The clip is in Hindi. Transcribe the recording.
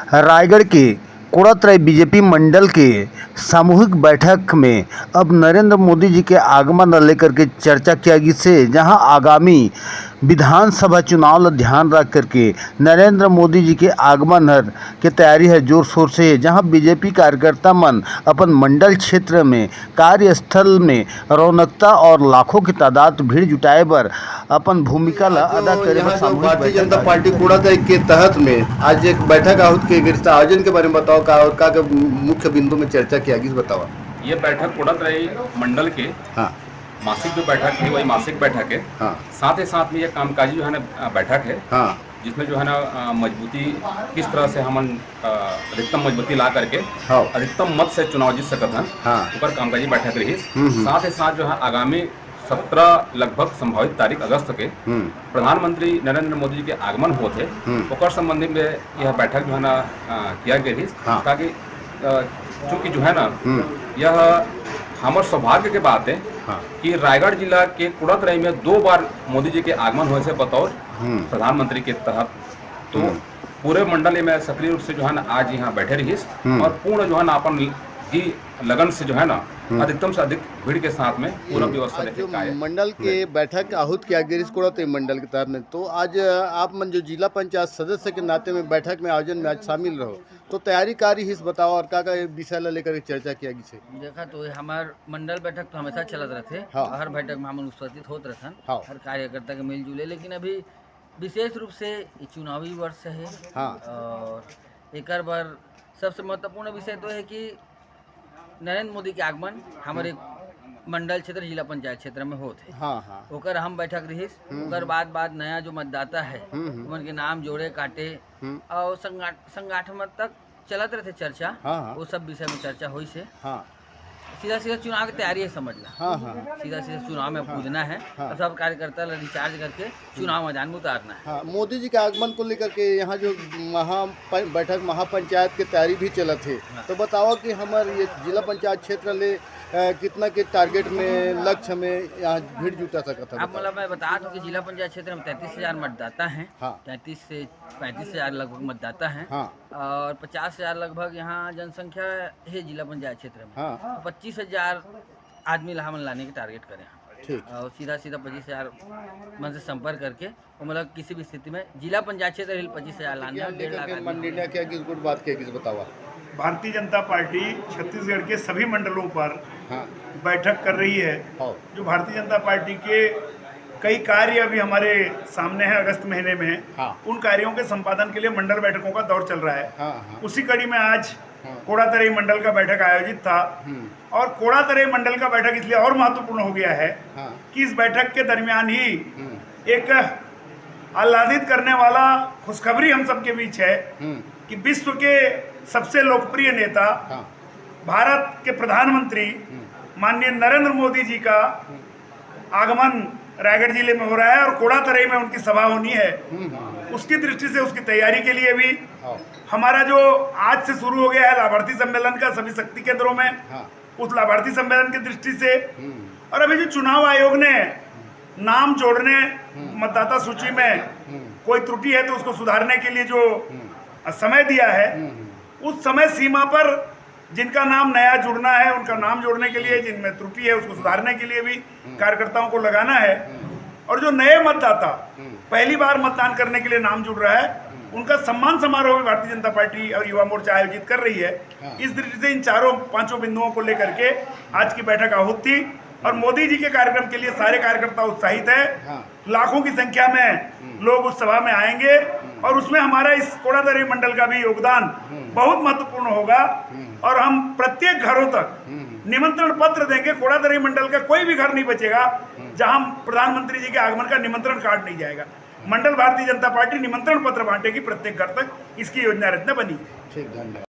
रायगढ़ के कोड़ातराई बीजेपी मंडल के सामूहिक बैठक में अब नरेंद्र मोदी जी के आगमन लेकर के चर्चा किया गई से जहां आगामी विधानसभा चुनाव ध्यान रख करके नरेंद्र मोदी जी के आगमन के तैयारी है जोर शोर से। जहां बीजेपी कार्यकर्ता मन अपन मंडल क्षेत्र में कार्यस्थल में रौनकता और लाखों की तादाद भीड़ जुटाए बर अपन भूमिका ला अदा करे बर सामूहिक भारतीय जनता पार्टी कोड़ातराई के तहत में आज एक बैठक आहूत के आयोजन के बारे में बताओ का और का मुख्य बिंदु में चर्चा किया गई बताओ। ये बैठक कोड़ातराई मंडल के मासिक जो बैठक है वही मासिक बैठक है। साथ ही साथ में ये कामकाजी जो है ना बैठक है जिसमें जो है ना मजबूती किस तरह से हम अधिकतम मजबूती ला करके अधिकतम मत से चुनाव जीत सकत हैं ऊपर कामकाजी बैठक रही। साथ ही साथ जो है आगामी 17 लगभग संभावित तारीख अगस्त के प्रधानमंत्री नरेंद्र मोदी जी के आगमन होते ओकर संबंधी में यह बैठक जो है ना किया गई ताकि चूँकि जो है ना यह हमार सौभाग्य के बात है कि रायगढ़ जिला के कोड़ातराई में 2 बार मोदी जी के आगमन हुए से बतौर प्रधानमंत्री के तहत तो पूरे मंडल में सक्रिय रूप से जो है ना आज यहाँ बैठे रही और पूर्ण जो है ना अपन की लगन से जो है ना अधिकतम से अधिक भीड़ के साथ में पूरा व्यवस्था लेके मंडल के बैठक आहूत किया गया कोड़ातराई मंडल के तहत में। तो आज आप मन जो जिला पंचायत सदस्य के नाते में बैठक में आयोजन में आज शामिल रहो तो तैयारी कार्य हिस्स बताओ और का विषय ला लेकर चर्चा किया गई है। देखा तो हमार मंडल बैठक तो हमेशा चलत रहते हर बैठक में हम उपस्थित होते रहन हर कार्यकर्ता के मिलजुले, लेकिन अभी विशेष रूप से चुनावी वर्ष है और एक बार सबसे महत्वपूर्ण विषय तो है कि नरेंद्र मोदी के आगमन हमारे मंडल क्षेत्र जिला पंचायत क्षेत्र में होते ओकर हम बैठक रही ओकर बाद नया जो मतदाता है उनके नाम जोड़े काटे और संगठन तक चलत रहते चर्चा वो सब विषय में चर्चा हुई से सीधा चुनाव की तैयारी है समझ ला। सीधा चुनाव में पूजना है और सब कार्यकर्ता रिचार्ज करके चुनाव मैदान में उतारना है। मोदी जी के आगमन को लेकर के यहाँ जो बैठक महापंचायत की तैयारी भी चलत है तो बताओ कि हमारे ये जिला पंचायत क्षेत्र ले कितना के टारगेट में लक्ष्य में यहाँ भीड़ जुटा सकता है। अब मतलब मैं बता दूं कि जिला पंचायत क्षेत्र में 33,000 मतदाता हैं 33 से 35,000 लगभग मतदाता हैं और 50,000 लगभग यहाँ जनसंख्या है जिला पंचायत क्षेत्र में। 25,000 आदमी हम लाने की टारगेट करें और सीधा 25,000 मन से संपर्क करके मतलब किसी भी स्थिति में जिला पंचायत क्षेत्र 25,000 लाने 1.5 लाख बताओ। भारतीय जनता पार्टी छत्तीसगढ़ के सभी मंडलों पर बैठक कर रही है। जो भारतीय जनता पार्टी के कई कार्य अभी हमारे सामने हैं अगस्त महीने में उन कार्यों के संपादन के लिए मंडल बैठकों का दौर चल रहा है। उसी कड़ी में आज कोड़ातराई मंडल का बैठक आयोजित था और कोड़ातराई मंडल का बैठक इसलिए और महत्वपूर्ण हो गया है कि इस बैठक के दरमियान ही एक आह्लादित करने वाला खुशखबरी हम सबके बीच है कि विश्व के सबसे लोकप्रिय नेता भारत के प्रधानमंत्री माननीय नरेंद्र मोदी जी का आगमन रायगढ़ जिले में हो रहा है और कोड़ातराई में उनकी सभा होनी है। उसकी दृष्टि से उसकी तैयारी के लिए भी हमारा जो आज से शुरू हो गया है लाभार्थी सम्मेलन का सभी शक्ति केंद्रों में उस लाभार्थी सम्मेलन की दृष्टि से और अभी जो चुनाव आयोग ने नाम जोड़ने मतदाता सूची में कोई त्रुटि है तो उसको सुधारने के लिए जो समय दिया है उस समय सीमा पर जिनका नाम नया जुड़ना है उनका नाम जोड़ने के लिए जिनमें त्रुटि है उसको सुधारने के लिए भी कार्यकर्ताओं को लगाना है और जो नए मतदाता पहली बार मतदान करने के लिए नाम जुड़ रहा है उनका सम्मान समारोह भी भारतीय जनता पार्टी और युवा मोर्चा आयोजित कर रही है। इस दृष्टि से इन 4-5 बिंदुओं को लेकर के आज की बैठक आहूत थी और मोदी जी के कार्यक्रम के लिए सारे कार्यकर्ता उत्साहित है। लाखों की संख्या में लोग उस सभा में आएंगे और उसमें हमारा इस कोड़ातराई मंडल का भी योगदान बहुत महत्वपूर्ण होगा और हम प्रत्येक घरों तक निमंत्रण पत्र देंगे। कोड़ातराई मंडल का कोई भी घर नहीं बचेगा जहां प्रधानमंत्री जी के आगमन का निमंत्रण कार्ड नहीं जाएगा। मंडल भारतीय जनता पार्टी निमंत्रण पत्र बांटेगी प्रत्येक घर तक, इसकी योजना रचना बनी। ठीक, धन्यवाद।